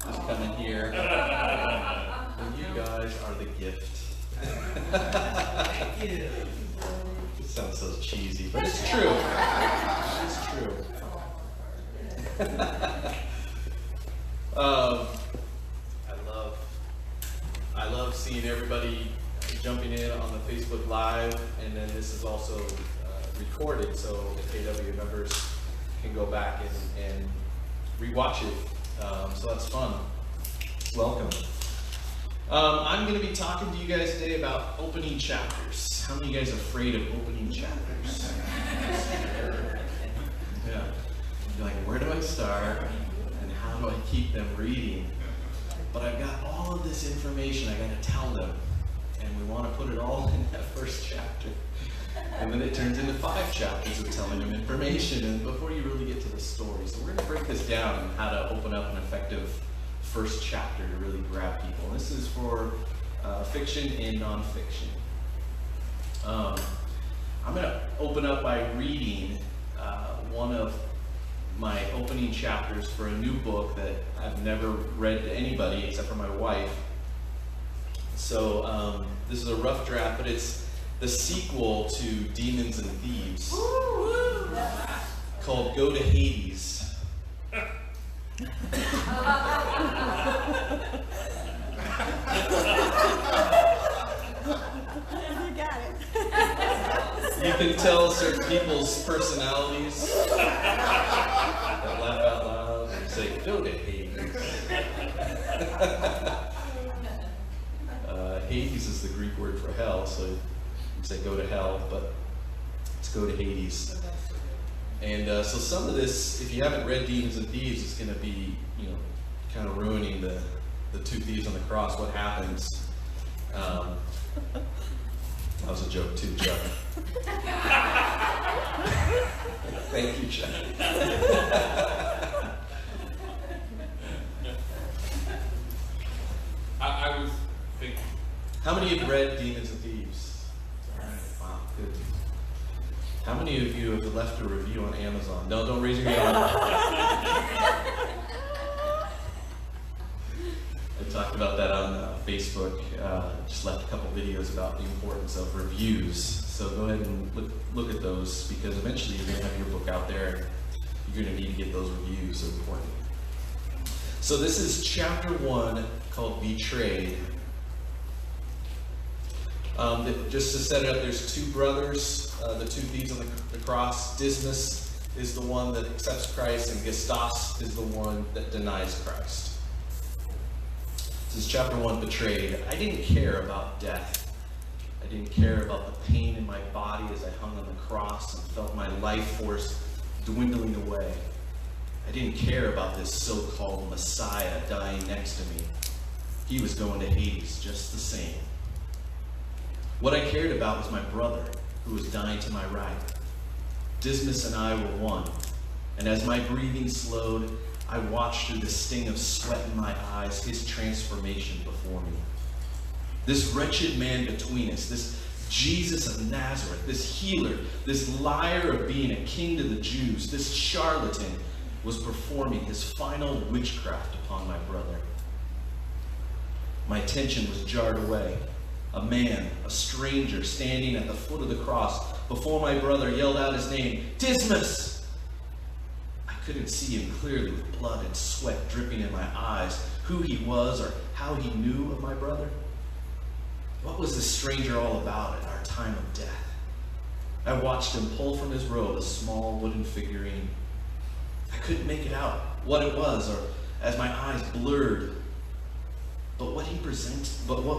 just coming here. And you guys are the gift. Thank you. It sounds so cheesy, but it's true. It's true. I love seeing everybody jumping in on the Facebook Live, and then this is also recorded, so the KW members can go back and rewatch it. So that's fun. Welcome. I'm going to be talking to you guys today about opening chapters. How many of you guys are afraid of opening chapters? Yeah. You're like, where do I start? And how do I keep them reading? But I've got all of this information I got to tell them. And we want to put it all in that first chapter. And then it turns into 5 chapters of telling them information and before you really get to the story. So we're going to break this down on how to open up an effective first chapter to really grab people. And this is for fiction and nonfiction. I'm going to open up by reading one of my opening chapters for a new book that I've never read to anybody except for my wife. So this is a rough draft, but it's the sequel to Demons and Thieves, called Go to Hades. You got it. You can tell certain people's personalities that laugh out loud and say, go to Hades. Hades is the Greek word for hell, so you say go to hell, but let's go to Hades. And so some of this, if you haven't read Demons and Thieves, it's going to be, kind of ruining the 2 thieves on the cross. What happens? That was a joke too, Chuck. Thank you, Chuck. I was thinking. How many have read Demons and Thieves? All right, wow, good. How many of you have left a review on Amazon? No, don't raise your hand. I talked about that on Facebook. Just left a couple videos about the importance of reviews. So go ahead and look at those, because eventually you're going to have your book out there and you're going to need to get those reviews. So important. So this is chapter 1 called Betrayed. Just to set it up, there's 2 brothers, the 2 thieves on the cross. Dismas is the one that accepts Christ, and Gestas is the one that denies Christ. This is chapter 1, Betrayed. I didn't care about death. I didn't care about the pain in my body as I hung on the cross and felt my life force dwindling away. I didn't care about this so-called Messiah dying next to me. He was going to Hades just the same. What I cared about was my brother, who was dying to my right. Dismas and I were one, and as my breathing slowed, I watched through the sting of sweat in my eyes his transformation before me. This wretched man between us, this Jesus of Nazareth, this healer, this liar of being a king to the Jews, this charlatan, was performing his final witchcraft upon my brother. My attention was jarred away. A man, a stranger, standing at the foot of the cross before my brother yelled out his name, Dismas! I couldn't see him clearly with blood and sweat dripping in my eyes, who he was or how he knew of my brother. What was this stranger all about at our time of death? I watched him pull from his robe a small wooden figurine. I couldn't make it out what it was, or as my eyes blurred. But what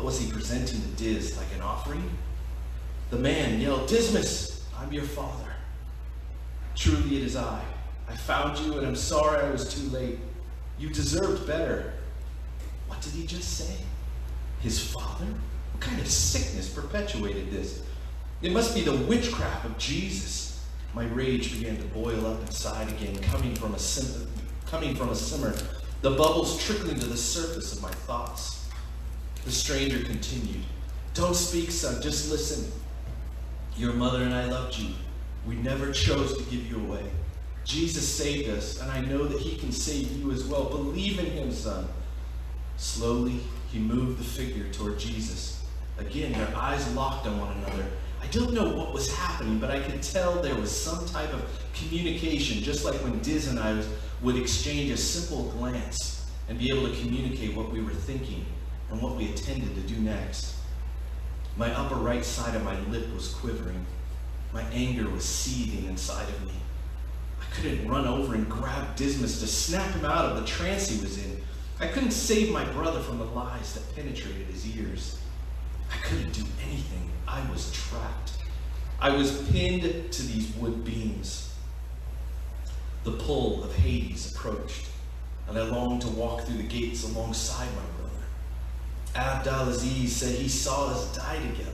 was he presenting to Diz, like an offering? The man yelled, Dismas, I'm your father. Truly it is I. I found you, and I'm sorry I was too late. You deserved better. What did he just say? His father? What kind of sickness perpetuated this? It must be the witchcraft of Jesus. My rage began to boil up inside again, coming from a simmer, the bubbles trickling to the surface of my thoughts. The stranger continued, Don't speak, son, just listen. Your mother and I loved you. We never chose to give you away. Jesus saved us, and I know that he can save you as well. Believe in him, son. Slowly, he moved the figure toward Jesus. Again, their eyes locked on one another. I don't know what was happening, but I could tell there was some type of communication, just like when Diz and I would exchange a simple glance and be able to communicate what we were thinking and what we intended to do next. My upper right side of my lip was quivering. My anger was seething inside of me. I couldn't run over and grab Dismas to snap him out of the trance he was in. I couldn't save my brother from the lies that penetrated his ears. I couldn't do anything. I was trapped. I was pinned to these wood beams. The pull of Hades approached, and I longed to walk through the gates alongside my brother. Abdulaziz said he saw us die together.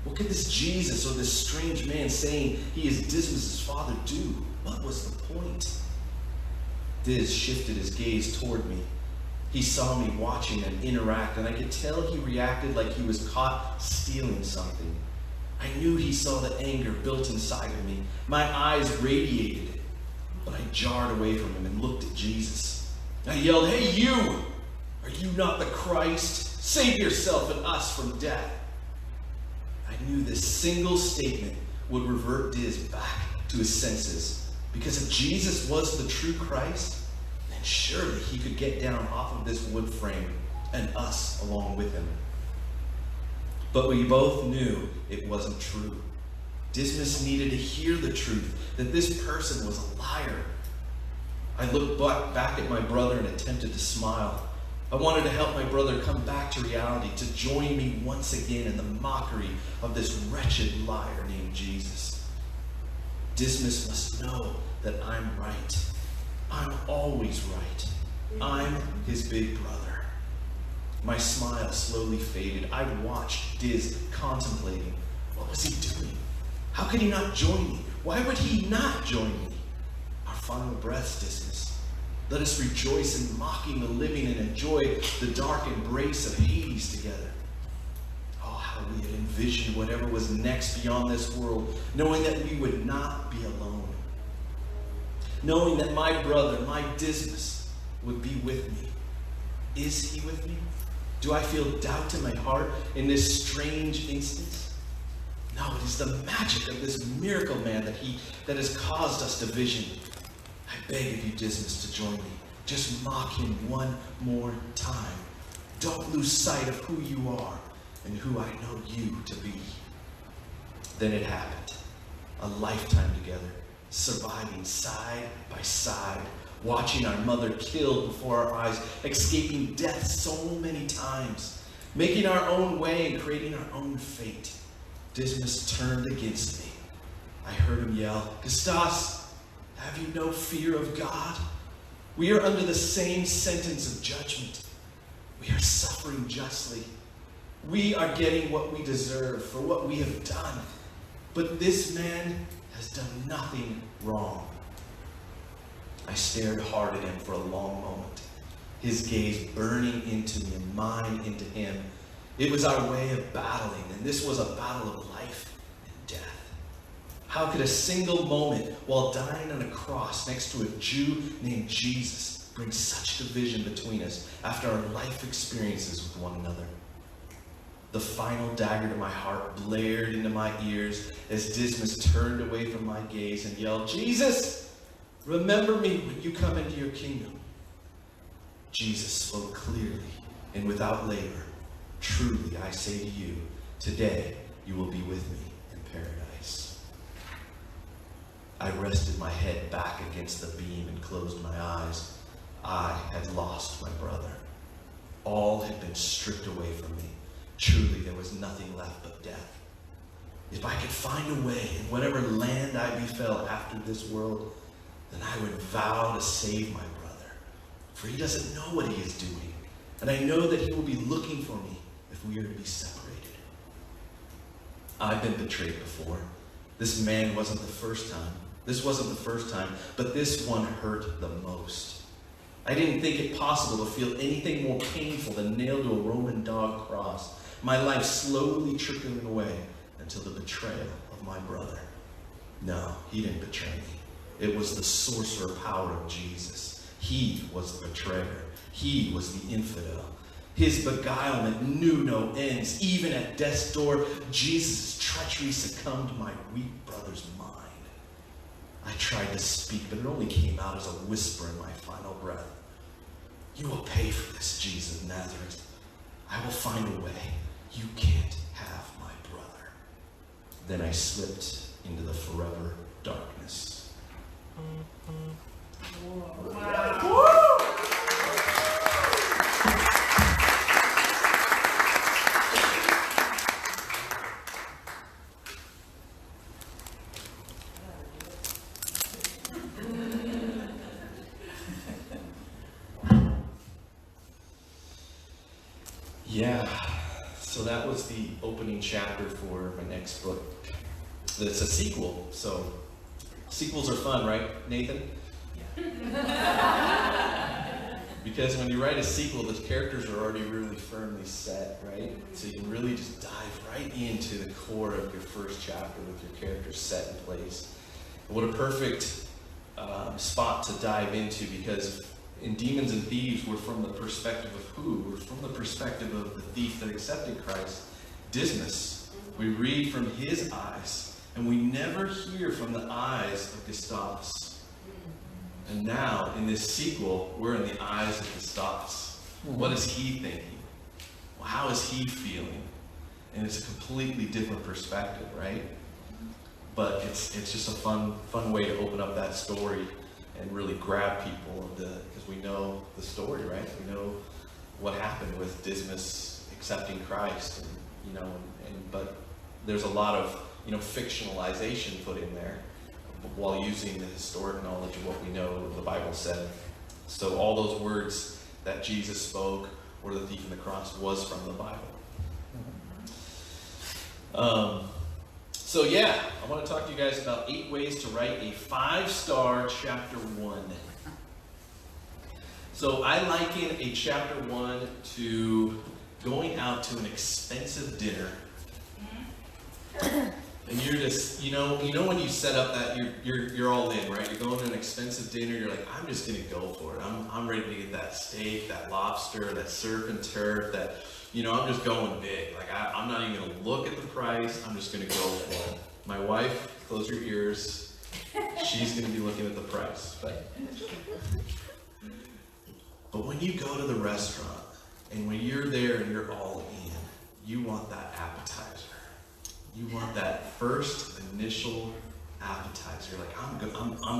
What could this Jesus or this strange man saying he is Dismas' father do? What was the point? Diz shifted his gaze toward me. He saw me watching them interact, and I could tell he reacted like he was caught stealing something. I knew he saw the anger built inside of me. My eyes radiated it, but I jarred away from him and looked at Jesus. I yelled, "Hey, you! Are you not the Christ? Save yourself and us from death." I knew this single statement would revert Diz back to his senses, because if Jesus was the true Christ, then surely he could get down off of this wood frame and us along with him. But we both knew it wasn't true. Dismas needed to hear the truth, that this person was a liar. I looked back at my brother and attempted to smile. I wanted to help my brother come back to reality, to join me once again in the mockery of this wretched liar named Jesus. Dismas must know that I'm right. I'm always right. I'm his big brother. My smile slowly faded. I watched Diz contemplating. What was he doing? How could he not join me? Why would he not join me? Our final breaths, Dismas. Let us rejoice in mocking the living and enjoy the dark embrace of Hades together. Oh, how we had envisioned whatever was next beyond this world, knowing that we would not be alone. Knowing that my brother, my Dismas, would be with me. Is he with me? Do I feel doubt in my heart in this strange instance? No, it is the magic of this miracle man that has caused us division. I beg of you, Dismas, to join me. Just mock him one more time. Don't lose sight of who you are and who I know you to be. Then it happened. A lifetime together, surviving side by side, watching our mother killed before our eyes, escaping death so many times, making our own way and creating our own fate. Dismas turned against me. I heard him yell, "Gestas, have you no fear of God? We are under the same sentence of judgment. We are suffering justly. We are getting what we deserve for what we have done. But this man has done nothing wrong." I stared hard at him for a long moment, his gaze burning into me and mine into him. It was our way of battling, and this was a battle of life and death. How could a single moment while dying on a cross next to a Jew named Jesus bring such division between us after our life experiences with one another? The final dagger to my heart blared into my ears as Dismas turned away from my gaze and yelled, "Jesus, remember me when you come into your kingdom." Jesus spoke clearly and without labor. "Truly I say to you, today you will be with me in paradise." I rested my head back against the beam and closed my eyes. I had lost my brother. All had been stripped away from me. Truly there was nothing left but death. If I could find a way in whatever land I befell after this world, then I would vow to save my brother, for he doesn't know what he is doing, and I know that he will be looking for me if we are to be separated. I've been betrayed before. This man wasn't the first time. This wasn't the first time, but this one hurt the most. I didn't think it possible to feel anything more painful than nailed to a Roman dog cross, my life slowly trickling away until the betrayal of my brother. No, he didn't betray me. It was the sorcerer power of Jesus. He was the betrayer. He was the infidel. His beguilement knew no ends. Even at death's door, Jesus' treachery succumbed to my weak brother's mind. I tried to speak, but it only came out as a whisper in my final breath. You will pay for this, Jesus of Nazareth. I will find a way. You can't have my brother. Then I slipped into the forever darkness. Yeah, so that was the opening chapter for my next book. It's a sequel, so sequels are fun, right, Nathan? Yeah. Because when you write a sequel, the characters are already really firmly set, right? So you can really just dive right into the core of your first chapter with your characters set in place. What a perfect spot to dive into, because in Demons and Thieves, we're from the perspective of who? We're from the perspective of the thief that accepted Christ, Dismas. We read from his eyes, and we never hear from the eyes of Gustavus. And now, in this sequel, we're in the eyes of Gustavus. What is he thinking? Well, how is he feeling? And it's a completely different perspective, right? But it's just a fun way to open up that story and really grab people, because we know the story, right? We know what happened with Dismas accepting Christ, but there's a lot of fictionalization put in there while using the historic knowledge of what we know the Bible said. So all those words that Jesus spoke, or the thief on the cross, was from the Bible. So yeah, I want to talk to you guys about 8 ways to write a 5-star chapter 1. So I liken a chapter 1 to going out to an expensive dinner. And you're just, when you set up that, you're all in, right? You're going to an expensive dinner, you're like, I'm just going to go for it. I'm ready to get that steak, that lobster, that surf and turf, that, I'm just going big. Like, I'm not even going to look at the price, I'm just going to go for it. My wife, close your ears, she's going to be looking at the price. But when you go to the restaurant, and when you're there and you're all in, you want that appetizer. You want that first initial appetizer. Like, I'm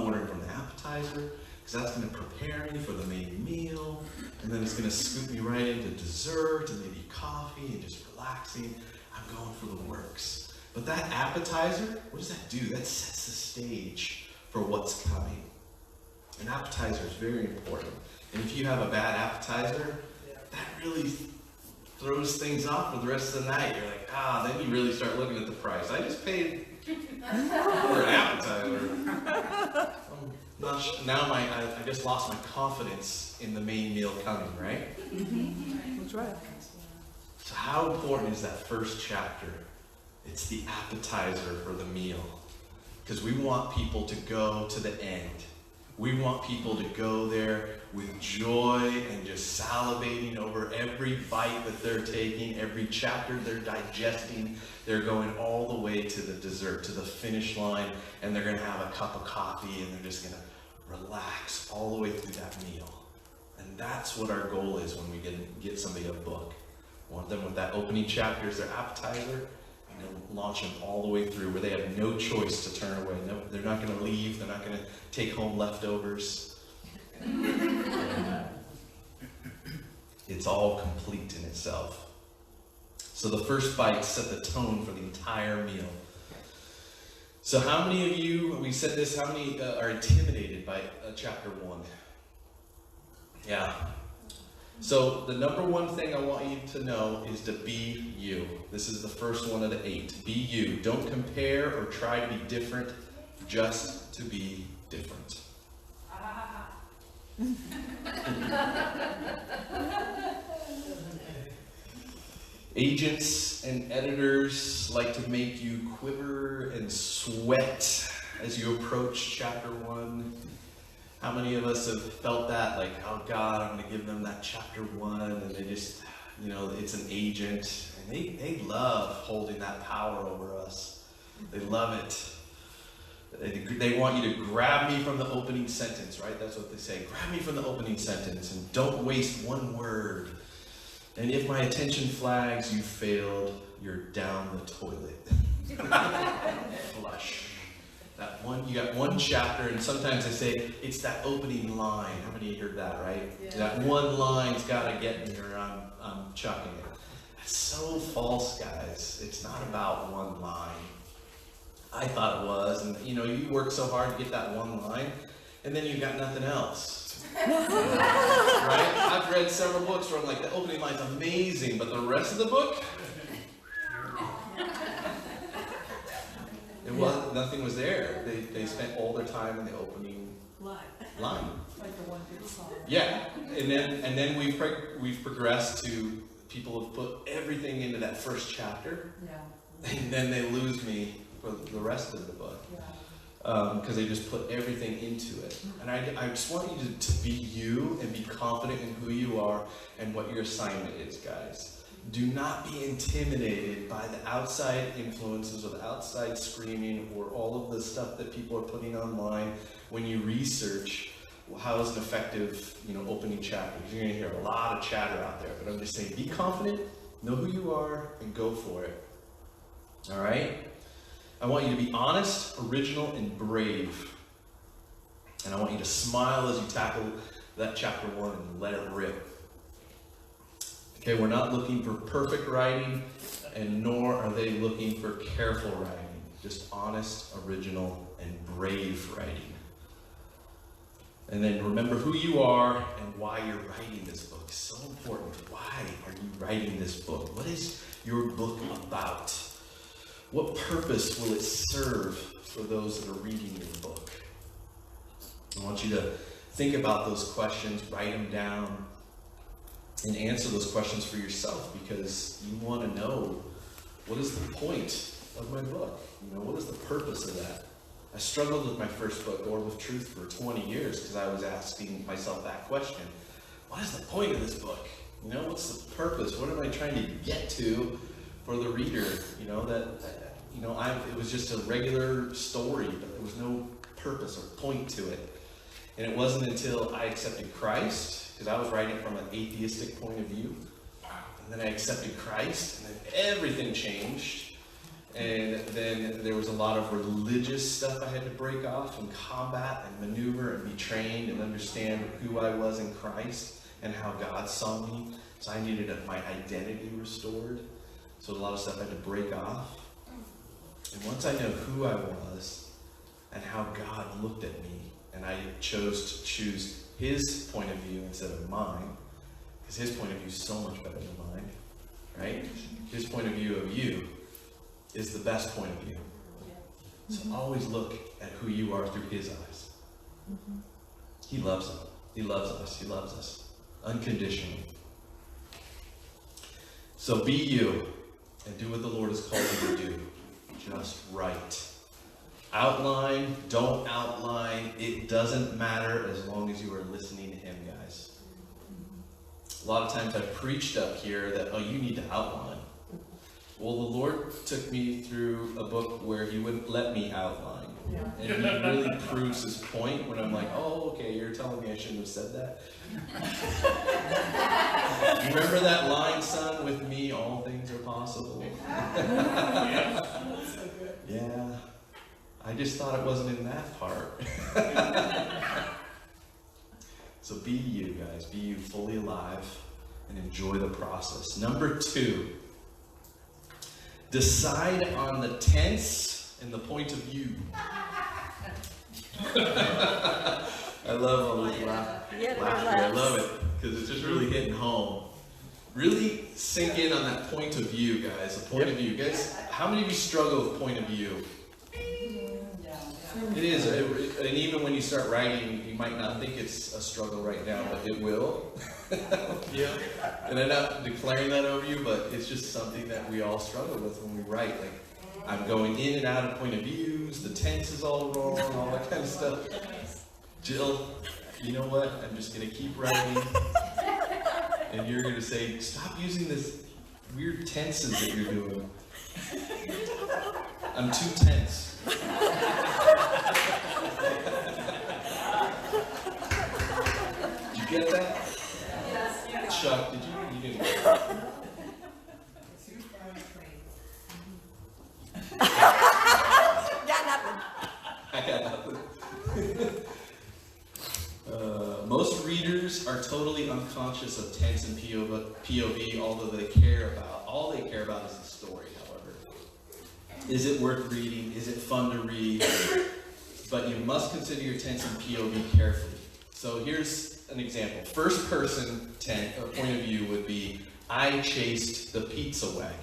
ordering from the appetizer, because that's going to prepare me for the main meal, and then it's going to scoop me right into dessert and maybe coffee and just relaxing. I'm going for the works. But that appetizer, what does that do? That sets the stage for what's coming. An appetizer is very important. And if you have a bad appetizer, that really throws things off for the rest of the night. You're like, then you really start looking at the price. I just paid for an appetizer. I just lost my confidence in the main meal coming, right? That's right. So how important is that first chapter? It's the appetizer for the meal. Because we want people to go to the end. We want people to go there with joy and just salivating over every bite that they're taking, every chapter they're digesting. They're going all the way to the dessert, to the finish line, and they're going to have a cup of coffee, and they're just going to relax all the way through that meal. And that's what our goal is when we get somebody a book. We want them with that opening chapter as their appetizer, and launch them all the way through where they have no choice to turn away. No, they're not going to leave. They're not going to take home leftovers. It's all complete in itself. So the first bite set the tone for the entire meal. So how many of you, we said this, how many are intimidated by chapter 1? Yeah. So the number one thing I want you to know is to be you. This is the first one of the 8. Be you. Don't compare or try to be different, just to be different. Agents and editors like to make you quiver and sweat as you approach chapter 1. How many of us have felt that, like, oh God, I'm going to give them that chapter 1, and they just, it's an agent, and they love holding that power over us. They love it. They want you to grab me from the opening sentence, right? That's what they say. Grab me from the opening sentence, and don't waste one word. And if my attention flags, you failed, you're down the toilet. Flush. You got one chapter, and sometimes they say it's that opening line. How many of you heard that, right? Yeah. That one line's got to get me, or I'm chucking it. That's so false, guys. It's not about one line. I thought it was, and you work so hard to get that one line, and then you got nothing else. Right? I've read several books where I'm like, the opening line's amazing, but the rest of the book, nothing was there. They spent all their time in the opening line. Like the one big song. Yeah, and then we've progressed to people have put everything into that first chapter. Yeah. And then they lose me for the rest of the book. Yeah. Because they just put everything into it. And I just want you to be you and be confident in who you are and what your assignment is, guys. Do not be intimidated by the outside influences or the outside screaming or all of the stuff that people are putting online when you research how is an effective, opening chapter. You're going to hear a lot of chatter out there, but I'm just saying, be confident, know who you are, and go for it. All right? I want you to be honest, original, and brave. And I want you to smile as you tackle that chapter 1 and let it rip. Okay, we're not looking for perfect writing, and nor are they looking for careful writing. Just honest, original, and brave writing. And then remember who you are and why you're writing this book. It's so important. Why are you writing this book? What is your book about? What purpose will it serve for those that are reading your book? I want you to think about those questions, write them down, and answer those questions for yourself, because you want to know, what is the point of my book? What is the purpose of that? I struggled with my first book, Lord with Truth, for 20 years because I was asking myself that question. What is the point of this book? What's the purpose? What am I trying to get to for the reader? It was just a regular story, but there was no purpose or point to it. And it wasn't until I accepted Christ, because I was writing from an atheistic point of view, and then I accepted Christ, and then everything changed. And then there was a lot of religious stuff I had to break off and combat and maneuver and be trained and understand who I was in Christ and how God saw me. So I needed my identity restored. So a lot of stuff I had to break off. And once I know who I was and how God looked at me, and I chose to choose His point of view instead of mine, because His point of view is so much better than mine, right? His point of view of you is the best point of view. So always look at who you are through His eyes. He loves them. He loves us. He loves us unconditionally. So be you and do what the Lord has called you to do. Just write. Outline, don't outline. It doesn't matter as long as you are listening to Him, guys. A lot of times I've preached up here that, you need to outline. Well, the Lord took me through a book where He wouldn't let me outline. Yeah. And He really proves His point when I'm like, okay, you're telling me I shouldn't have said that. Remember that line, son, with me all things are possible? Yeah. I just thought it wasn't in that part. So be you, guys. Be you, fully alive, and enjoy the process. Number 2. Decide on the tense and the point of view. I love all this laughter. I love it because it's just really hitting home. Really sink in on that point of view, guys. The point of view. Guys, how many of you struggle with point of view? It is. And even when you start writing, you might not think it's a struggle right now, but it will. Yeah. And I'm not declaring that over you, but it's just something that we all struggle with when we write. Like, I'm going in and out of point of views, the tense is all wrong, all that kind of stuff. Jill, you know what? I'm just going to keep writing. And you're going to say, stop using this weird tenses that you're doing. I'm too tense. Did you get that? Yes. Chuck, did you? You didn't get that. Got nothing. I got nothing. Most readers are totally unconscious of tense and POV, although all they care about is the story, however. Is it worth reading? Is it fun to read? But you must consider your tense and POV carefully. So here's an example. First person point of view would be, I chased the pizza wagon.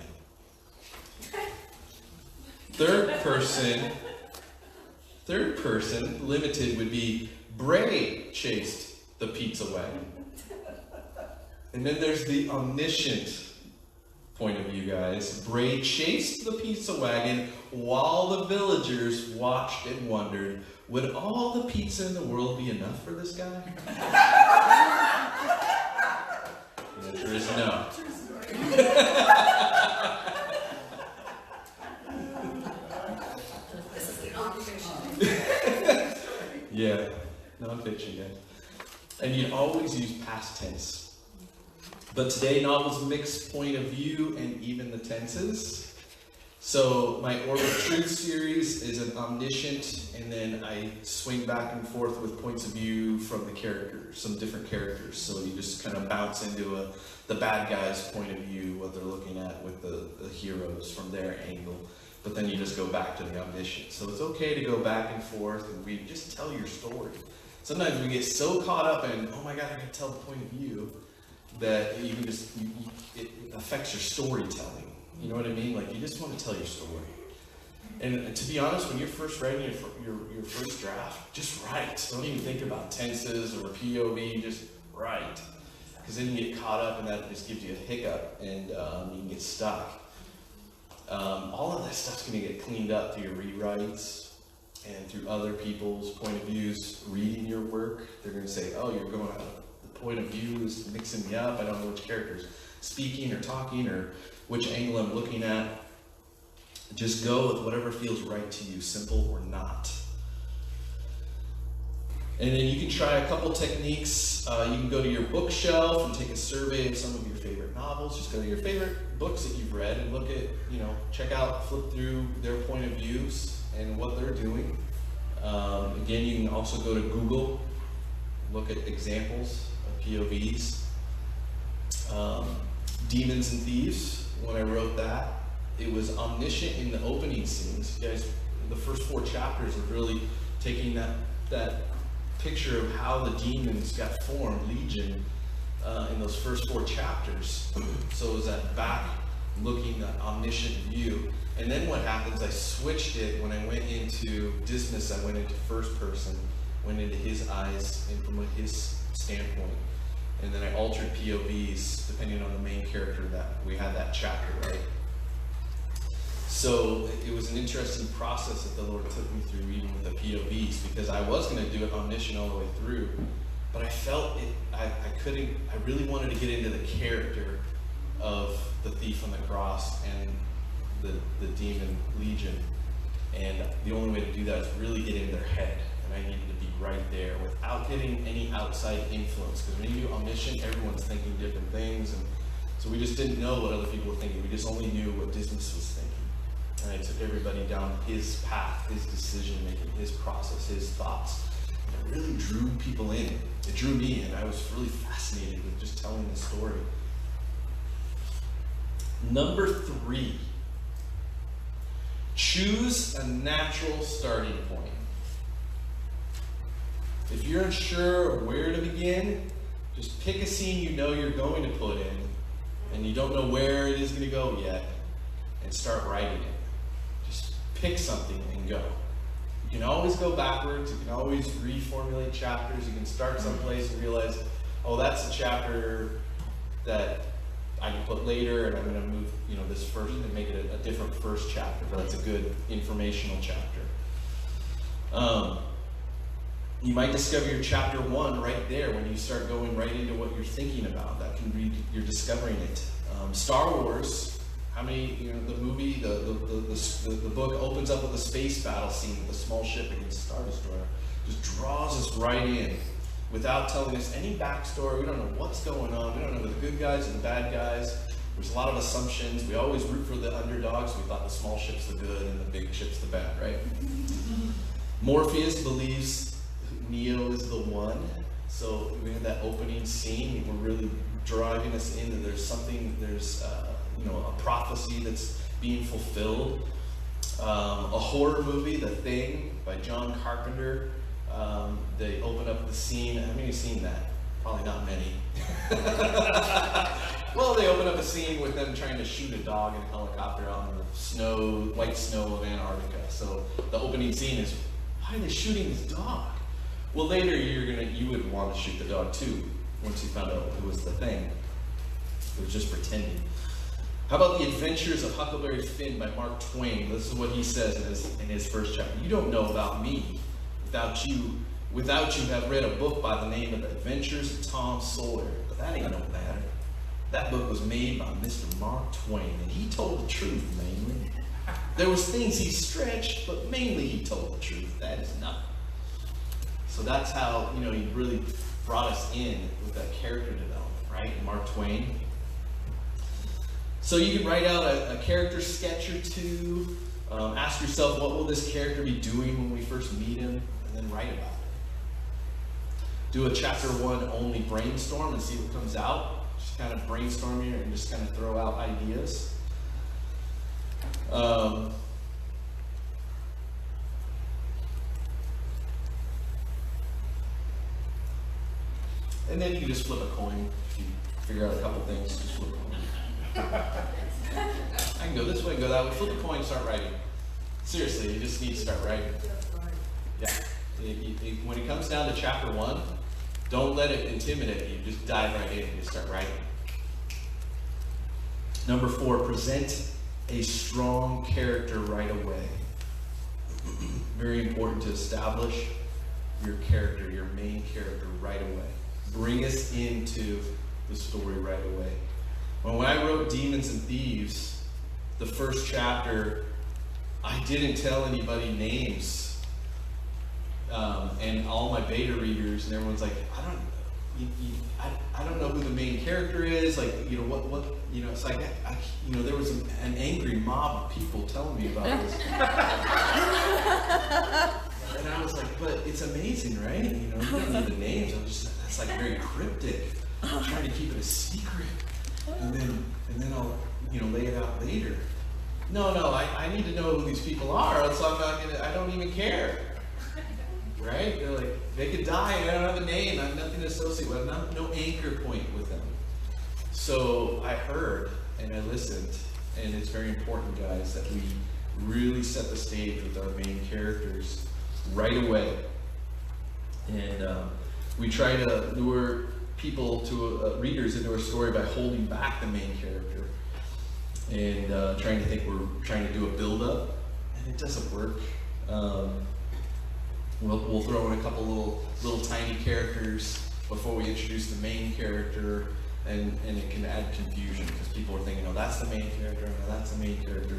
Third person, limited, would be, Bray chased the pizza wagon. And then there's the omniscient point of view, guys. Bray chased the pizza wagon while the villagers watched and wondered, would all the pizza in the world be enough for this guy? The answer is no. This is the nonfiction. Yeah, nonfiction, guys. And you always use past tense. But today, novels mix point of view and even the tenses. So my Orb of Truth series is an omniscient, and then I swing back and forth with points of view from the characters, some different characters. So you just kind of bounce into the bad guy's point of view, what they're looking at with the heroes from their angle. But then you just go back to the omniscient. So it's okay to go back and forth and we just tell your story. Sometimes we get so caught up in, oh my God, I gotta tell the point of view, that you can just, it affects your storytelling. You know what I mean? Like, you just want to tell your story. And to be honest, when you're first writing your first draft, just write. Don't even think about tenses or POV, just write. Because then you get caught up and that just gives you a hiccup and you can get stuck. All of that stuff's going to get cleaned up through your rewrites and through other people's point of views reading your work. They're going to say, oh, you're going out of the point of view is mixing me up. I don't know which character's speaking or talking or which angle I'm looking at. Just go with whatever feels right to you, simple or not. And then you can try a couple techniques. You can go to your bookshelf and take a survey of some of your favorite novels. Just go to your favorite books that you've read and look at, check out, flip through their point of views and what they're doing. Again, you can also go to Google, look at examples of POVs. Demons and Thieves, when I wrote that, it was omniscient in the opening scenes. You guys, the first 4 chapters are really taking that picture of how the demons got formed, Legion, in those first 4 chapters. So it was that back looking, that omniscient view. And then what happens, I switched it when I went into Dismas, I went into first person, went into his eyes and from his standpoint. And then I altered POVs depending on the main character that we had that chapter, right? So it was an interesting process that the Lord took me through even with the POVs, because I was going to do it omniscient all the way through, but I felt it, I really wanted to get into the character of the thief on the cross and the demon Legion. And the only way to do that is really get in their head. And I needed to be right there without getting any outside influence. Because when you do omniscient, everyone's thinking different things. And so we just didn't know what other people were thinking. We just only knew what Dismas was thinking. And I took everybody down his path, his decision making, his process, his thoughts. And it really drew people in. It drew me in. I was really fascinated with just telling the story. Number 3. Choose a natural starting point. If you're unsure of where to begin, just pick a scene you know you're going to put in, and you don't know where it is going to go yet, and start writing it. Just pick something and go. You can always go backwards. You can always reformulate chapters. You can start someplace and realize, oh, that's a chapter that I can put later, and I'm going to move, this first and make it a different first chapter. But it's a good informational chapter. You might discover your chapter 1 right there when you start going right into what you're thinking about. That can be, you're discovering it. Star Wars, how many, the movie, the book opens up with a space battle scene with a small ship against a Star Destroyer. Just draws us right in without telling us any backstory. We don't know what's going on. We don't know the good guys and the bad guys. There's a lot of assumptions. We always root for the underdogs. We thought the small ship's the good and the big ship's the bad, right? Morpheus believes Neo is the one. So we had that opening scene. We're really driving us into there's something, there's a prophecy that's being fulfilled. A horror movie, The Thing, by John Carpenter. They open up the scene. How many have seen that? Probably not many. Well, they open up a scene with them trying to shoot a dog in a helicopter out in the white snow of Antarctica. So the opening scene is, why are they shooting this dog? Well, later you would want to shoot the dog too, once you found out it was the thing. It was just pretending. How about The Adventures of Huckleberry Finn by Mark Twain? This is what he says in his first chapter. You don't know about me without you have read a book by the name of The Adventures of Tom Sawyer. But that ain't no matter. That book was made by Mr. Mark Twain, and he told the truth mainly. There was things he stretched, but mainly he told the truth. That is nothing. So that's how, he really brought us in with that character development, right? Mark Twain. So you can write out a character sketch or two. Ask yourself, what will this character be doing when we first meet him? And then write about it. Do a chapter 1 only brainstorm and see what comes out. Just kind of brainstorm here and just kind of throw out ideas. And then you can just flip a coin if you figure out a couple things. Just flip a coin. I can go this way, go that way. Flip a coin, start writing. Seriously, you just need to start writing. Yeah. When it comes down to chapter 1, don't let it intimidate you. Just dive right in and just start writing. Number 4, present a strong character right away. Very important to establish your character, your main character right away. Bring us into the story right away. When I wrote Demons and Thieves, the first chapter, I didn't tell anybody names. And all my beta readers and everyone's like, I don't know who the main character is. Like, what it's like, there was an angry mob of people telling me about this. And I was like, but it's amazing, right? You don't need the names. That's like very cryptic. I'm trying to keep it a secret. And then I'll, lay it out later. No, I need to know who these people are, else I don't even care. Right? They're like, they could die, and I don't have a name, I have nothing to associate with, no anchor point with them. So I heard, and I listened, and it's very important, guys, that we really set the stage with our main characters right away. And we try to lure people readers into our story by holding back the main character and trying to think we're trying to do a build-up, and it doesn't work. We'll throw in a couple little tiny characters before we introduce the main character, and it can add confusion because people are thinking, oh, that's the main character, and that's the main character,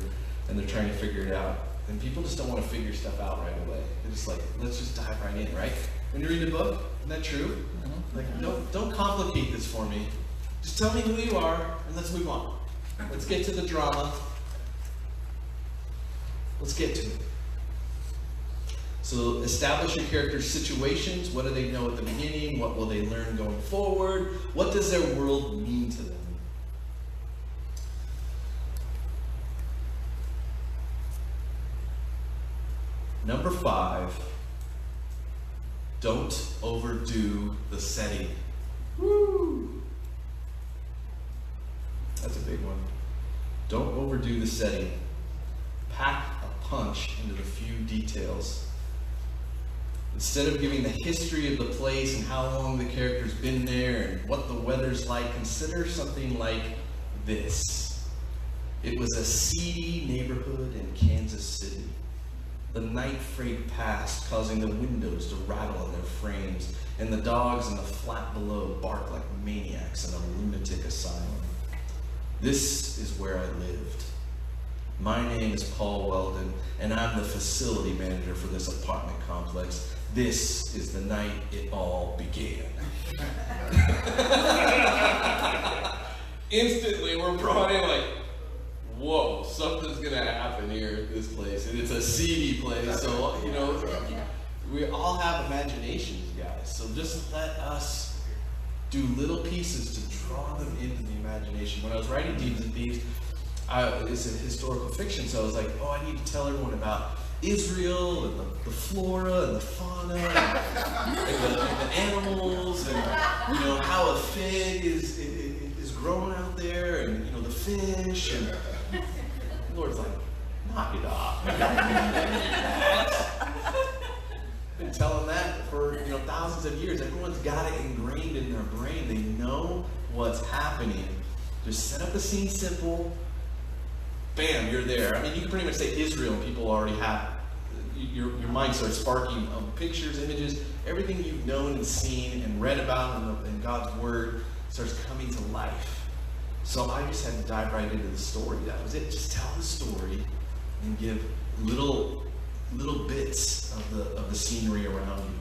and they're trying to figure it out. And people just don't want to figure stuff out right away. They're just like, let's just dive right in, right? When you read a book, isn't that true? Like, don't complicate this for me. Just tell me who you are, and let's move on. Let's get to the drama. Let's get to it. So establish your character's situations. What do they know at the beginning? What will they learn going forward? What does their world mean to them? Number 5, don't overdo the setting. Woo! That's a big one. Don't overdo the setting. Pack a punch into the few details. Instead of giving the history of the place and how long the character's been there and what the weather's like, consider something like this. It was a seedy neighborhood in Kansas City. The night frayed past, causing the windows to rattle in their frames, and the dogs in the flat below bark like maniacs in a lunatic asylum. This is where I lived. My name is Paul Weldon, and I'm the facility manager for this apartment complex. This is the night it all began. Instantly, we're brought in like, whoa, something's gonna happen here at this place. And it's a seedy place, so, you know, we all have imaginations, guys. So just let us do little pieces to draw them into the imagination. When I was writing Demons and Thieves, it's a historical fiction, so I was like, oh, I need to tell everyone about Israel and the flora and the fauna and the animals and, you know, how a fig is grown out there and, you know, the fish and the Lord's like, knock it off. Been telling that for, you know, thousands of years. Everyone's got it ingrained in their brain. They know what's happening. Just set up the scene simple. Bam, you're there. I mean, you can pretty much say Israel, and people already have, your mind starts sparking pictures, images, everything you've known and seen and read about in God's Word starts coming to life. So I just had to dive right into the story. That was it. Just tell the story and give little bits of the scenery around you,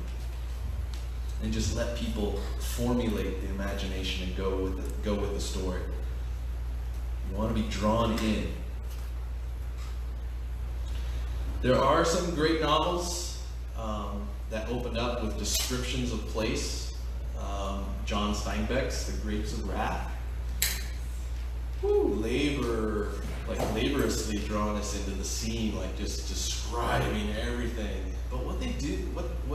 and just let people formulate the imagination and go with the story. You want to be drawn in. There are some great novels that opened up with descriptions of place. John Steinbeck's The Grapes of Wrath. Laboriously drawing us into the scene, like just describing everything. But what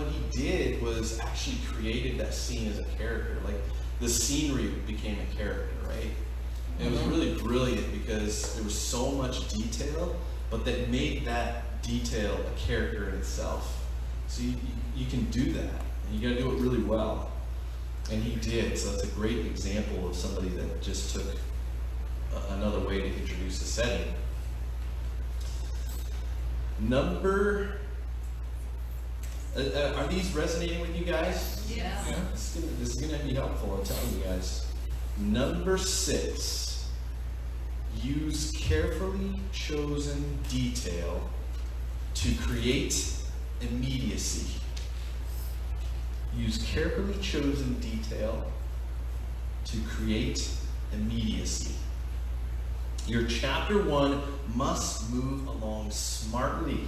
he did was actually created that scene as a character. Like the scenery became a character, right? And it was really brilliant because there was so much detail, but that made that detail a character in itself. So you can do that. And you got to do it really well. And he did. So that's a great example of somebody that just took another way to introduce the setting. Are these resonating with you guys? Yes. Yeah. This is going to be helpful, I'm telling you guys. Number 6, use carefully chosen detail to create immediacy. Use carefully chosen detail to create immediacy. Your chapter 1 must move along smartly,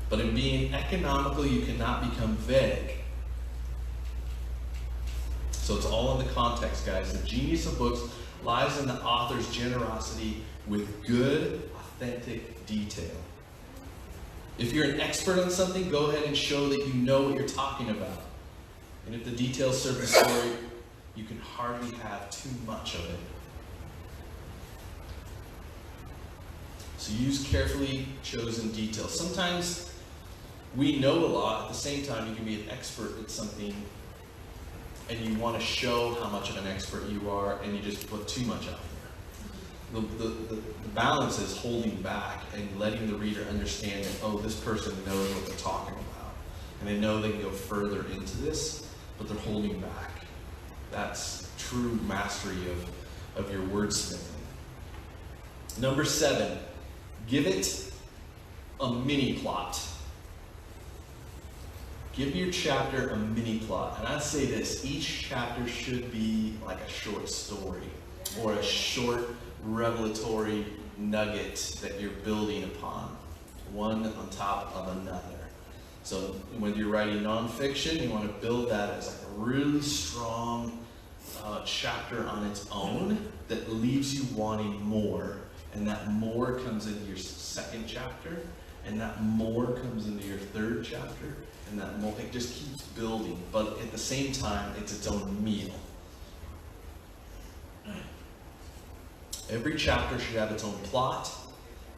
but in being economical, you cannot become vague. So it's all in the context, guys. The genius of books lies in the author's generosity with good, authentic detail. If you're an expert on something, go ahead and show that you know what you're talking about. And if the details serve the story, you can hardly have too much of it. So use carefully chosen details. Sometimes we know a lot. At the same time, you can be an expert at something and you want to show how much of an expert you are, and you just put too much out there. The balance is holding back and letting the reader understand that, oh, this person knows what they're talking about. And they know they can go further into this, but they're holding back. That's true mastery of your wordsmithing. Number 7, give it a mini plot. Give your chapter a mini plot. And I'd say this, each chapter should be like a short story or a short revelatory nugget that you're building upon, one on top of another. So when you're writing nonfiction, you want to build that as like a really strong chapter on its own that leaves you wanting more. And that more comes into your second chapter, and that more comes into your third chapter, and that more, it just keeps building. But at the same time, it's its own meal. Every chapter should have its own plot.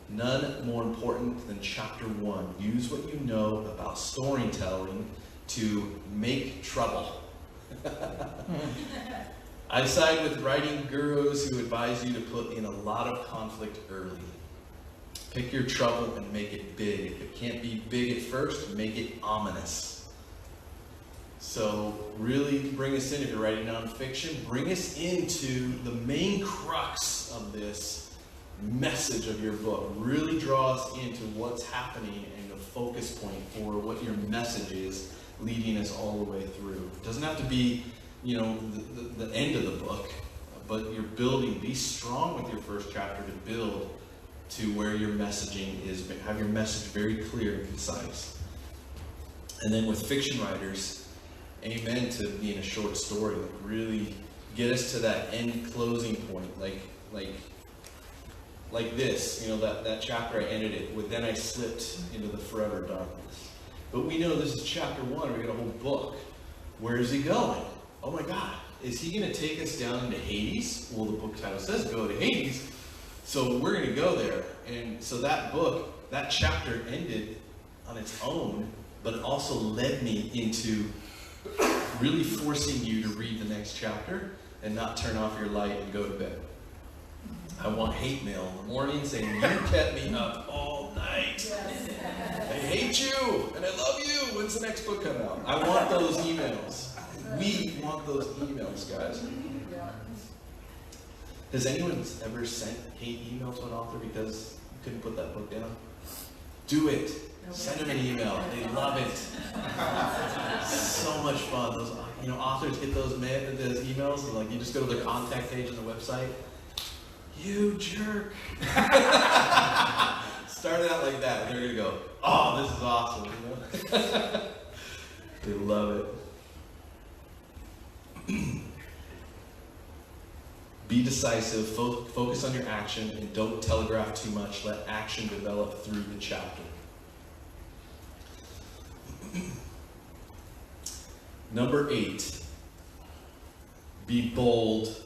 None more important than chapter 1. Use what you know about storytelling to make trouble. I side with writing gurus who advise you to put in a lot of conflict early. Pick your trouble and make it big. If it can't be big at first, make it ominous. So really bring us in, if you're writing nonfiction, bring us into the main crux of this message of your book. Really draw us into what's happening and the focus point for what your message is, leading us all the way through. It doesn't have to be, the end of the book, but you're building. Be strong with your first chapter to build to where your messaging is. Have your message very clear and concise. And then with fiction writers, amen to being a short story. Like really get us to that end closing point. Like this, that chapter I ended it with, then I slipped into the forever darkness. But we know this is chapter 1, we got a whole book. Where is he going? Oh my God, is he going to take us down into Hades? Well, the book title says go to Hades, so we're going to go there. And so that book, that chapter ended on its own, but it also led me into really forcing you to read the next chapter and not turn off your light and go to bed. I want hate mail in the morning saying, you kept me up all night. I hate you, and I love you. When's the next book come out? I want those emails. We want those emails, guys. Has anyone ever sent hate email to an author because you couldn't put that book down? Do it. Send them an email. They love it. So much fun. Those, authors get those emails, and like you just go to their contact page on the website. You jerk. Started out like that, and they're gonna go, oh, this is awesome, They love it. Be decisive, focus on your action, and don't telegraph too much. Let action develop through the chapter. Number 8, be bold.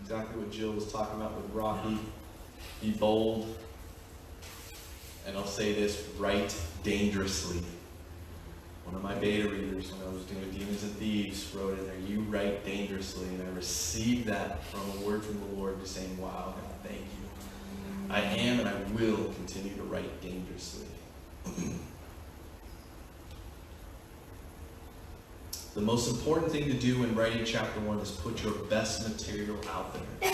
Exactly what Jill was talking about with Rocky. Be bold. And I'll say this, write dangerously. One of my beta readers when I was doing Demons and Thieves wrote in there, you write dangerously. And I received that from a word from the Lord just saying, wow, God, thank you. I am and I will continue to write dangerously. The most important thing to do when writing chapter 1 is put your best material out there.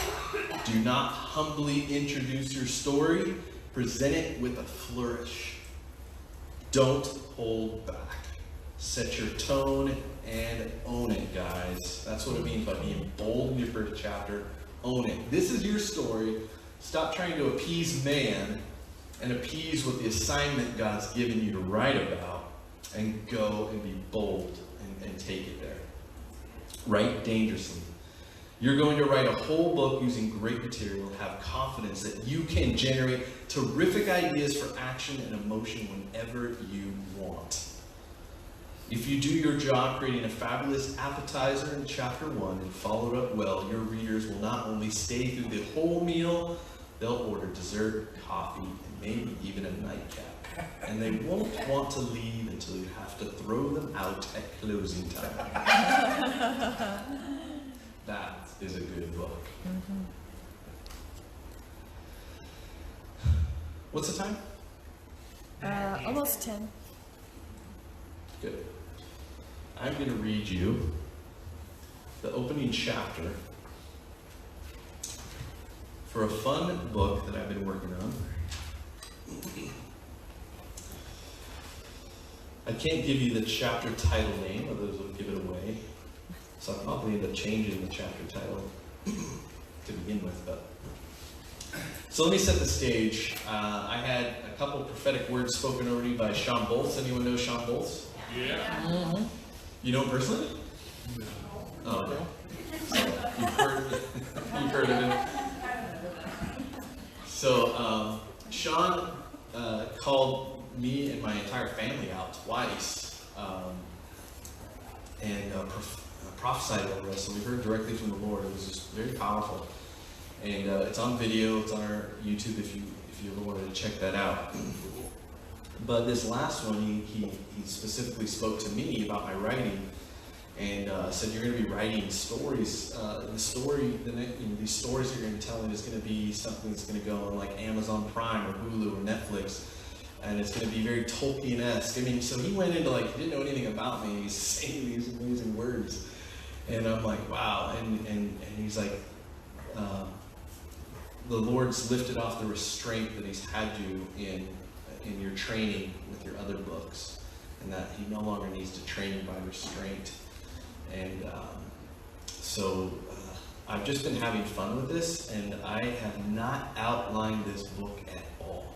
Do not humbly introduce your story. Present it with a flourish. Don't hold back. Set your tone and own it, guys. That's what it means by being bold in your first chapter. Own it. This is your story. Stop trying to appease man and appease what the assignment God's given you to write about, and go and be bold and take it there. Write dangerously. You're going to write a whole book using great material. Have confidence that you can generate terrific ideas for action and emotion whenever you want. If you do your job creating a fabulous appetizer in chapter 1 and follow it up well, your readers will not only stay through the whole meal, they'll order dessert, coffee, and maybe even a nightcap. And they won't want to leave until you have to throw them out at closing time. That is a good book. Mm-hmm. What's the time? Almost 10. Good. I'm going to read you the opening chapter for a fun book that I've been working on. I can't give you the chapter title name, or those would give it away. So I'll probably end up changing the chapter title to begin with. But so let me set the stage. I had a couple prophetic words spoken over me by Sean Bolts. Anyone know Sean Bolts? Yeah. Mm-hmm. You know him personally? No. Oh, okay. So you've heard of him. So Sean called me and my entire family out twice and prophesied over us. So we heard directly from the Lord. It was just very powerful. And it's on video. It's on our YouTube if you ever wanted to check that out. But this last one, he specifically spoke to me about my writing and said you're going to be writing stories. These stories you're going to be telling is going to be something that's going to go on like Amazon Prime or Hulu or Netflix, and it's going to be very Tolkien-esque. I mean, so he went into like, he didn't know anything about me. He's saying these amazing words, and I'm like, wow. And he's like, the Lord's lifted off the restraint that He's had you in your training with your other books, and that He no longer needs to train you by restraint. And so I've just been having fun with this, and I have not outlined this book at all.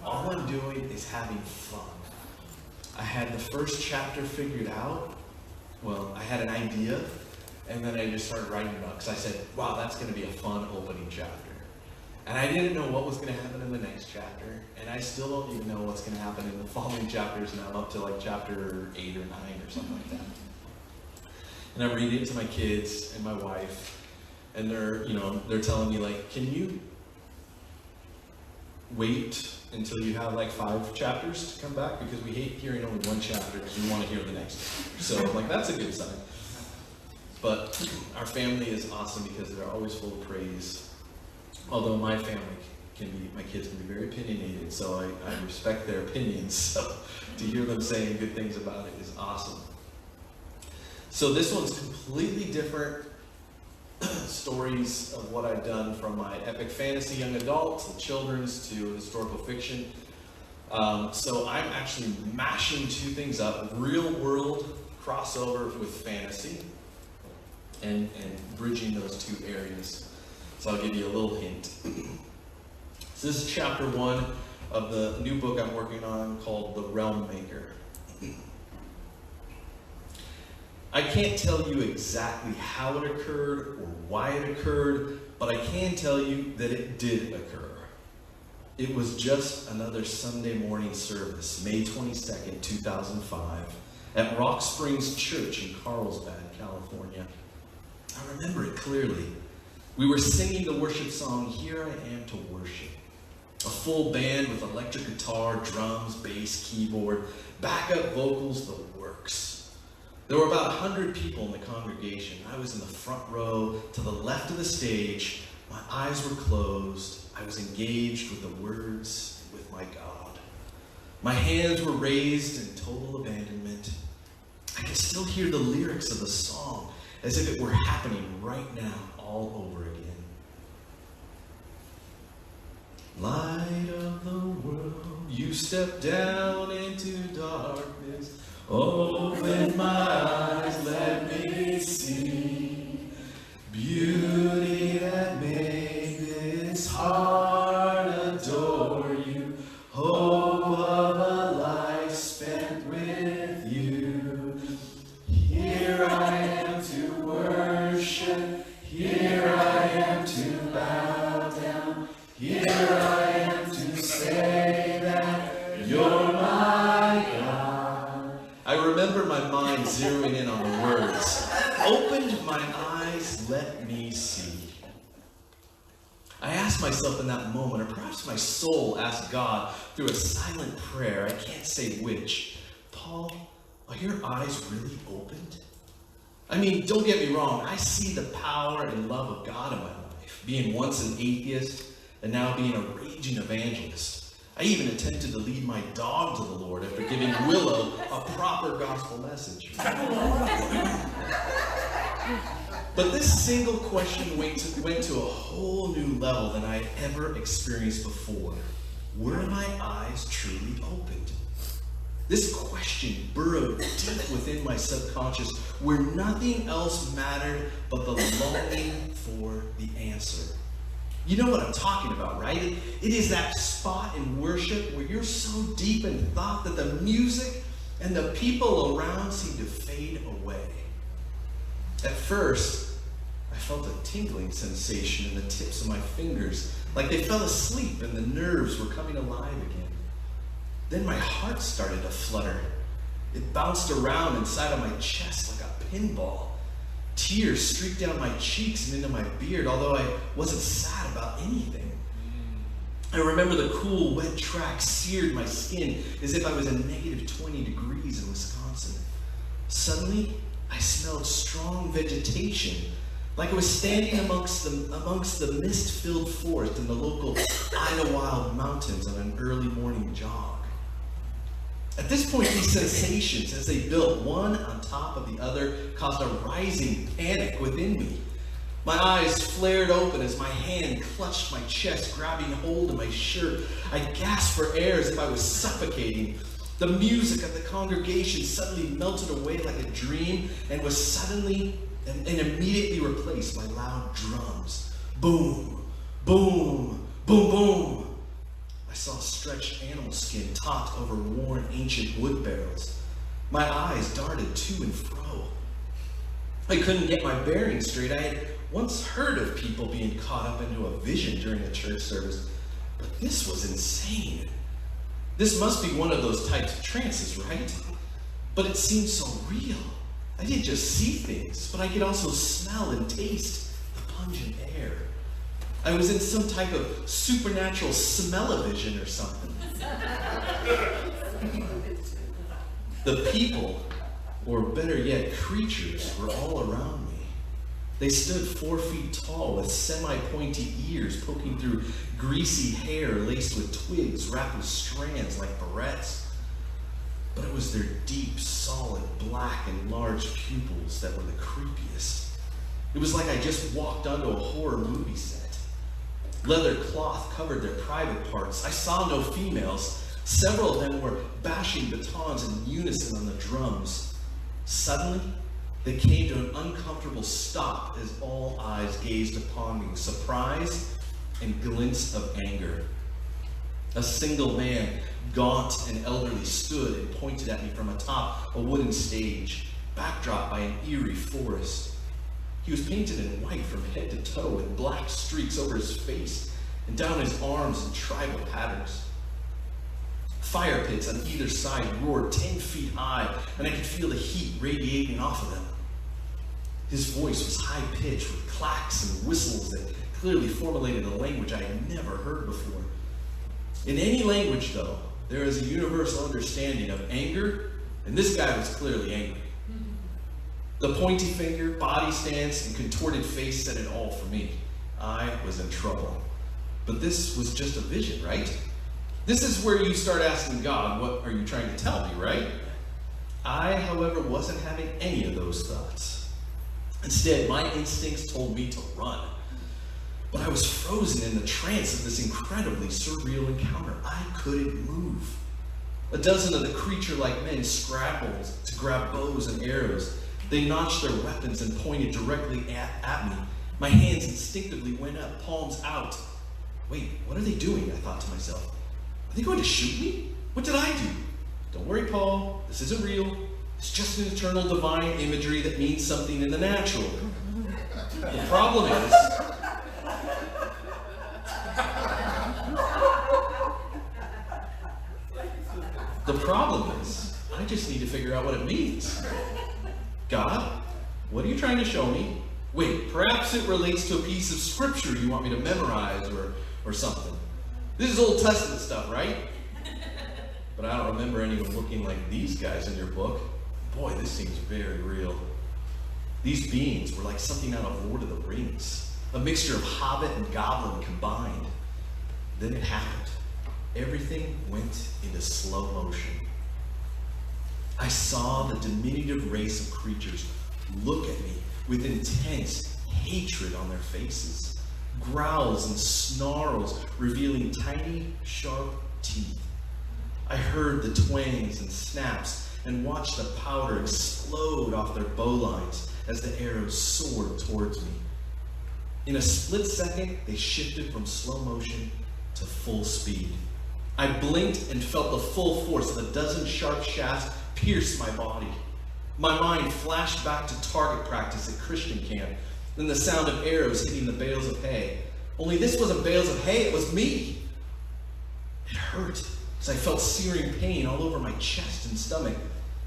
All I'm doing is having fun. I had the first chapter figured out. Well, I had an idea, and then I just started writing about it, because I said, wow, that's going to be a fun opening chapter. And I didn't know what was going to happen in the next chapter, and I still don't even know what's going to happen in the following chapters, and I'm up to like chapter 8 or 9 or something like that. And I'm reading it to my kids and my wife, and they're telling me like, can you wait until you have like 5 chapters to come back, because we hate hearing only one chapter because we want to hear the next chapter. So I'm like, that's a good sign. But our family is awesome because they're always full of praise. Although my kids can be very opinionated, so I respect their opinions. So to hear them saying good things about it is awesome. So this one's completely different stories of what I've done, from my epic fantasy young adult to children's to historical fiction. So I'm actually mashing 2 things up: real world crossover with fantasy, and bridging those 2 areas. So I'll give you a little hint. So this is chapter 1 of the new book I'm working on called The Realm Maker. I can't tell you exactly how it occurred or why it occurred, but I can tell you that it did occur. It was just another Sunday morning service, May 22nd, 2005, at Rock Springs Church in Carlsbad, California. I remember it clearly. We were singing the worship song, "Here I Am to Worship." A full band with electric guitar, drums, bass, keyboard, backup vocals, the works. There were about 100 people in the congregation. I was in the front row to the left of the stage. My eyes were closed. I was engaged with the words, with my God. My hands were raised in total abandonment. I can still hear the lyrics of the song as if it were happening right now, all over again. Light of the world, you step down into darkness. Open my eyes, let me see beauty that made this heart adore you. Hope of a life spent with you. Here I am to worship. Here I am to bow down. Here I am to say that you're my God. I remember my mind zeroing in on the words. Opened my eyes, let me see. I asked myself in that moment, or perhaps my soul asked God through a silent prayer, I can't say which, Paul, are your eyes really opened? I mean, don't get me wrong, I see the power and love of God in my life, being once an atheist and now being a raging evangelist. I even attempted to lead my dog to the Lord after giving Willow a proper gospel message. But this single question went to a whole new level than I had ever experienced before. Were my eyes truly opened? This question burrowed deep within my subconscious, where nothing else mattered but the longing for the answer. You know what I'm talking about, right? It is that spot in worship where you're so deep in thought that the music and the people around seem to fade away. At first, I felt a tingling sensation in the tips of my fingers, like they fell asleep and the nerves were coming alive again. Then my heart started to flutter. It bounced around inside of my chest like a pinball. Tears streaked down my cheeks and into my beard, although I wasn't sad about anything. I remember the cool, wet track seared my skin as if I was in -20 degrees in Wisconsin. Suddenly, I smelled strong vegetation, like I was standing amongst the mist-filled forest in the local Idlewild Mountains on an early morning jog. At this point, these sensations, as they built one on top of the other, caused a rising panic within me. My eyes flared open as my hand clutched my chest, grabbing hold of my shirt. I gasped for air as if I was suffocating. The music of the congregation suddenly melted away like a dream and was suddenly and immediately replaced by loud drums. Boom, boom, boom, boom. I saw stretched animal skin topped over worn ancient wood barrels. My eyes darted to and fro. I couldn't get my bearings straight. I had once heard of people being caught up into a vision during a church service, but this was insane. This must be one of those types of trances, right? But it seemed so real. I didn't just see things, but I could also smell and taste the pungent air. I was in some type of supernatural smell-o-vision or something. The people, or better yet, creatures, were all around me. They stood 4 feet tall with semi-pointy ears poking through greasy hair laced with twigs wrapped with strands like barrettes. But it was their deep, solid, black and large pupils that were the creepiest. It was like I just walked onto a horror movie set. Leather cloth covered their private parts. I saw no females. Several of them were bashing batons in unison on the drums. Suddenly, they came to an uncomfortable stop as all eyes gazed upon me with surprise and glints of anger. A single man, gaunt and elderly, stood and pointed at me from atop a wooden stage, backdropped by an eerie forest. He was painted in white from head to toe with black streaks over his face and down his arms in tribal patterns. Fire pits on either side roared 10 feet high, and I could feel the heat radiating off of them. His voice was high-pitched with clacks and whistles that clearly formulated a language I had never heard before. In any language, though, there is a universal understanding of anger, and this guy was clearly angry. The pointy finger, body stance, and contorted face said it all for me. I was in trouble. But this was just a vision, right? This is where you start asking God, what are you trying to tell me, right? I, however, wasn't having any of those thoughts. Instead, my instincts told me to run. But I was frozen in the trance of this incredibly surreal encounter. I couldn't move. A dozen of the creature-like men scrabbled to grab bows and arrows. They notched their weapons and pointed directly at me. My hands instinctively went up, palms out. Wait, what are they doing? I thought to myself. Are they going to shoot me? What did I do? Don't worry, Paul. This isn't real. It's just an eternal divine imagery that means something in the natural. The problem is, I just need to figure out what it means. God, what are you trying to show me? Wait, perhaps it relates to a piece of scripture you want me to memorize or something. This is Old Testament stuff, right? But I don't remember anyone looking like these guys in your book. Boy, this seems very real. These beings were like something out of Lord of the Rings, a mixture of hobbit and goblin combined. Then it happened. Everything went into slow motion. I saw the diminutive race of creatures look at me with intense hatred on their faces, growls and snarls revealing tiny, sharp teeth. I heard the twangs and snaps and watched the powder explode off their bowlines as the arrows soared towards me. In a split second, they shifted from slow motion to full speed. I blinked and felt the full force of a dozen sharp shafts pierce my body. My mind flashed back to target practice at Christian camp, then the sound of arrows hitting the bales of hay. Only this wasn't bales of hay, it was me. It hurt as I felt searing pain all over my chest and stomach.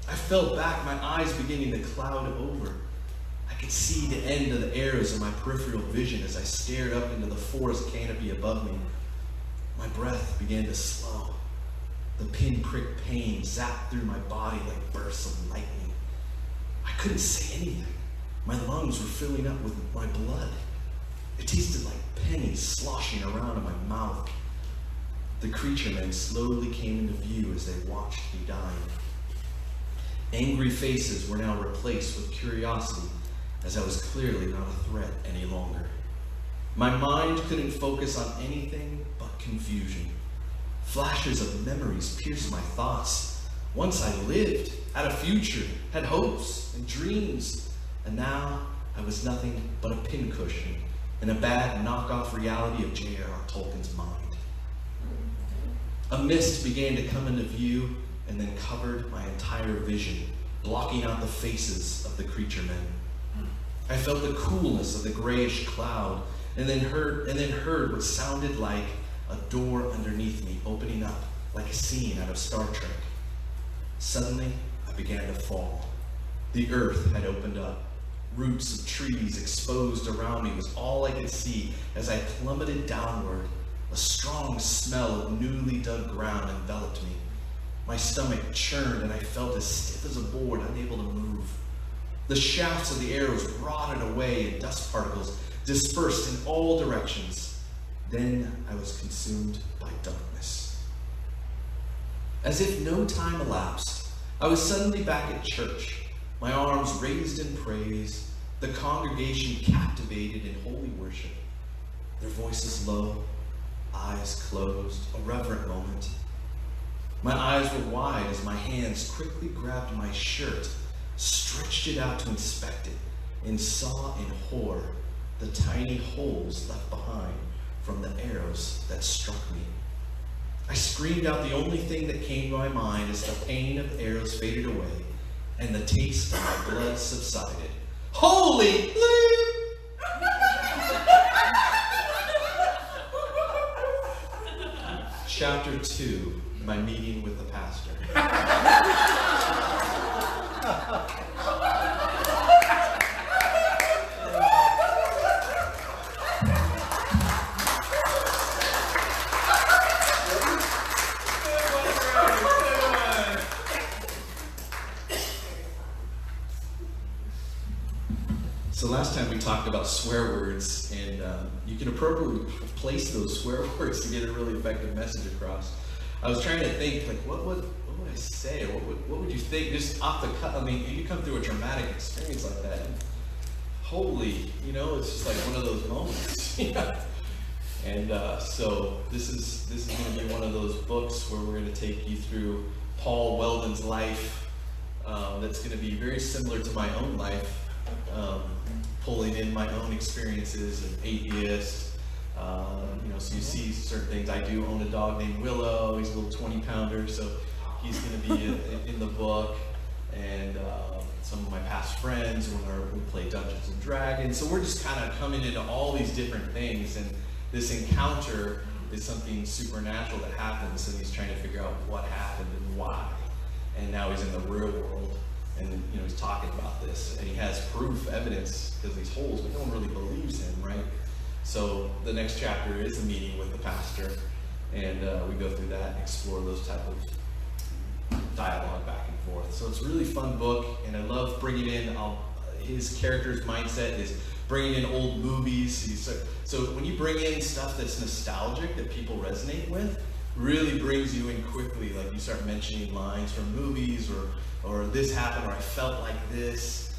I fell back, my eyes beginning to cloud over. I could see the end of the arrows in my peripheral vision as I stared up into the forest canopy above me. My breath began to slow. The pinprick pain zapped through my body like bursts of lightning. I couldn't say anything. My lungs were filling up with my blood. It tasted like pennies sloshing around in my mouth. The creature men slowly came into view as they watched me dying. Angry faces were now replaced with curiosity, as I was clearly not a threat any longer. My mind couldn't focus on anything but confusion. Flashes of memories pierced my thoughts. Once I lived, had a future, had hopes and dreams, and now I was nothing but a pincushion in a bad knockoff reality of J.R.R. Tolkien's mind. A mist began to come into view and then covered my entire vision, blocking out the faces of the creature men. I felt the coolness of the grayish cloud and then heard what sounded like a door underneath me opening up like a scene out of Star Trek. Suddenly, I began to fall. The earth had opened up. Roots of trees exposed around me was all I could see as I plummeted downward. A strong smell of newly dug ground enveloped me. My stomach churned and I felt as stiff as a board, unable to move. The shafts of the arrows rotted away and dust particles dispersed in all directions. Then I was consumed by darkness. As if no time elapsed, I was suddenly back at church, my arms raised in praise, the congregation captivated in holy worship, their voices low, eyes closed, a reverent moment. My eyes were wide as my hands quickly grabbed my shirt, stretched it out to inspect it, and saw in horror the tiny holes left behind from the arrows that struck me. I screamed out the only thing that came to my mind as the pain of the arrows faded away and the taste of my blood subsided. Holy bleep! Chapter 2, my meeting with the pastor. So last time we talked about swear words, and you can appropriately place those swear words to get a really effective message across. I was trying to think, like, what would I say, or what would you think, just off the cut? I mean, you come through a traumatic experience like that, and holy, it's just like one of those moments. And so this is going to be one of those books where we're going to take you through Paul Weldon's life. That's going to be very similar to my own life. Pulling in my own experiences of atheist, so you see certain things. I do own a dog named Willow. He's a little 20-pounder, so he's going to be in the book. And some of my past friends we play Dungeons and Dragons. So we're just kind of coming into all these different things, and this encounter is something supernatural that happens, and he's trying to figure out what happened and why. And now he's in the real world. And he's talking about this, and he has proof, evidence, because these holes, but no one really believes him, right? So the next chapter is a meeting with the pastor, and we go through that and explore those type of dialogue back and forth. So it's a really fun book, and I love bringing in his character's mindset is bringing in old movies. So when you bring in stuff that's nostalgic that people resonate with, really brings you in quickly. Like you start mentioning lines from movies, or this happened, or I felt like this.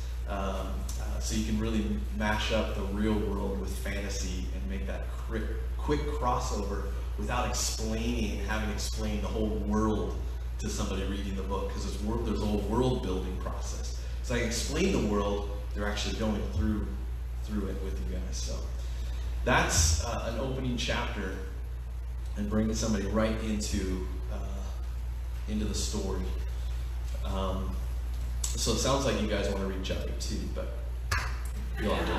So you can really mash up the real world with fantasy and make that quick crossover without explaining and having to explain the whole world to somebody reading the book, because there's a whole world building process. So I can explain the world, they're actually going through it with you guys. So that's an opening chapter, and bringing somebody right into the story. So it sounds like you guys want to read chapter 2, but you'll have to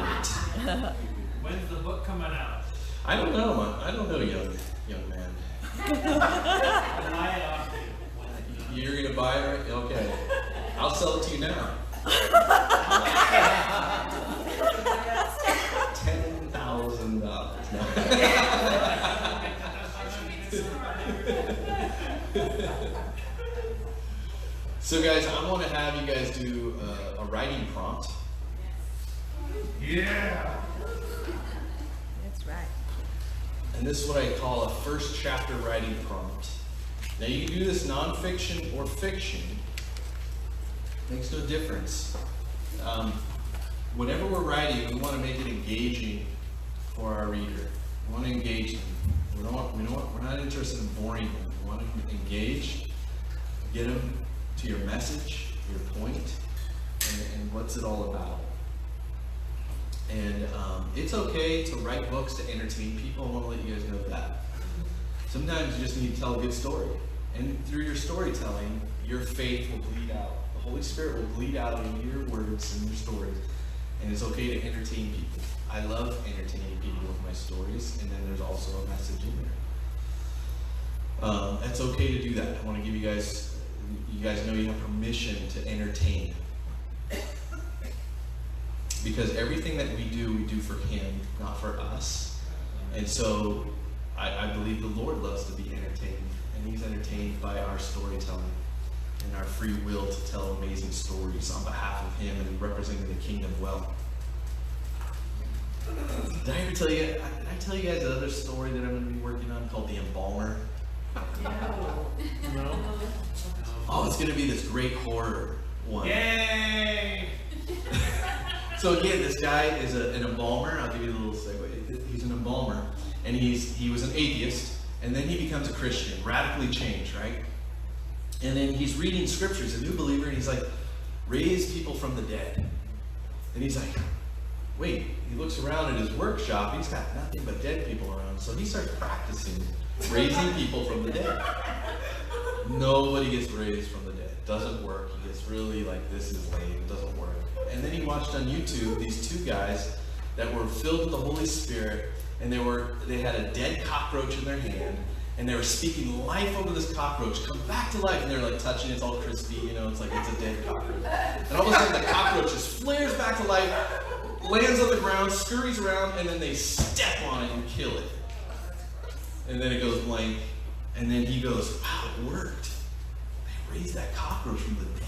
wait. When's the book coming out? I don't know. I don't know, young man. Buy it off you. You're gonna buy it, right? Okay. I'll sell it to you now. $10,000. So guys, I want to have you guys do a writing prompt. Yeah. That's right. And this is what I call a first chapter writing prompt. Now you can do this nonfiction or fiction. Makes no difference. Whenever we're writing, we want to make it engaging for our reader. We want to engage them. We're not interested in boring them. We want to engage, get them to your message, your point, and what's it all about. And it's okay to write books to entertain people. I want to let you guys know that. Sometimes you just need to tell a good story. And through your storytelling, your faith will bleed out. The Holy Spirit will bleed out in your words and your stories. And it's okay to entertain people. I love entertaining people with my stories, and then there's also a message in there. It's okay to do that. I want to give you guys know you have permission to entertain. Because everything that we do for Him, not for us. And so I believe the Lord loves to be entertained, and He's entertained by our storytelling and our free will to tell amazing stories on behalf of Him and representing the kingdom well. Did I tell you guys another story that I'm going to be working on called The Embalmer? No. Oh, it's going to be this great horror one. Yay! So again, this guy is an embalmer. I'll give you a little segue. He's an embalmer, and he was an atheist, and then he becomes a Christian, radically changed, right? And then he's reading scriptures, a new believer, and he's like, raise people from the dead. And he's like, wait, he looks around at his workshop, he's got nothing but dead people around. So he starts practicing raising people from the dead. Nobody gets raised from the dead. Doesn't work. He gets really like, this is lame. It doesn't work. And then he watched on YouTube these two guys that were filled with the Holy Spirit, and they had a dead cockroach in their hand, and they were speaking life over this cockroach, come back to life, and they're like touching it, it's all crispy, it's like it's a dead cockroach. And all of a sudden the cockroach just flares back to life, lands on the ground, scurries around, and then they step on it and kill it. And then it goes blank, and then he goes, wow, it worked. They raised that cockroach from the dead.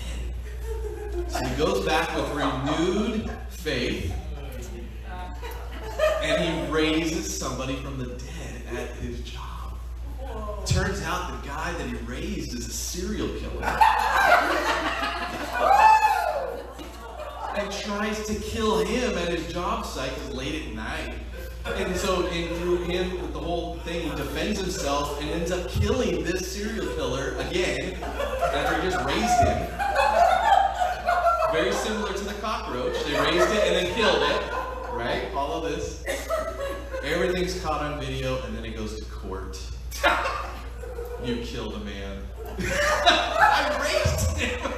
So he goes back with renewed faith, and he raises somebody from the dead at his job. Turns out the guy that he raised is a serial killer. And tries to kill him at his job site late at night. And so through him, the whole thing, he defends himself and ends up killing this serial killer again after he just raised him. Very similar to the cockroach. They raised it and then killed it. Right? Follow this. Everything's caught on video, and then it goes to court. You killed a man. I raised him.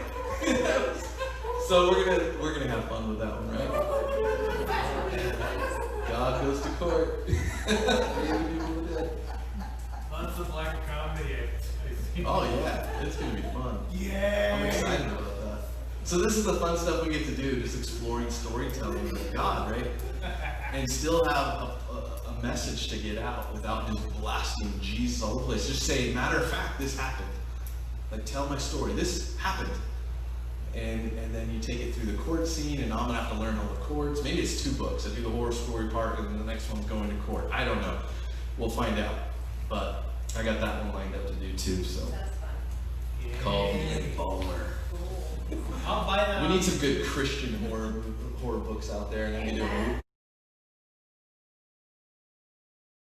So we're gonna have fun with that one, right? God goes to court. Lots of black comedy. Oh yeah, it's gonna be fun. Yeah. I'm excited about that. So this is the fun stuff we get to do, just exploring storytelling with God, right? And still have a message to get out without just blasting Jesus all over the place. Just say, matter of fact, this happened. Like, tell my story. This happened. And then you take it through the court scene, and I'm going to have to learn all the courts. Maybe it's 2 books. I do the horror story part, and then the next one's going to court. I don't know. We'll find out. But I got that one lined up to do too, so. That's fun. Yeah. Called The Embalmer. I'll buy that. We need some good Christian horror books out there, and then we do a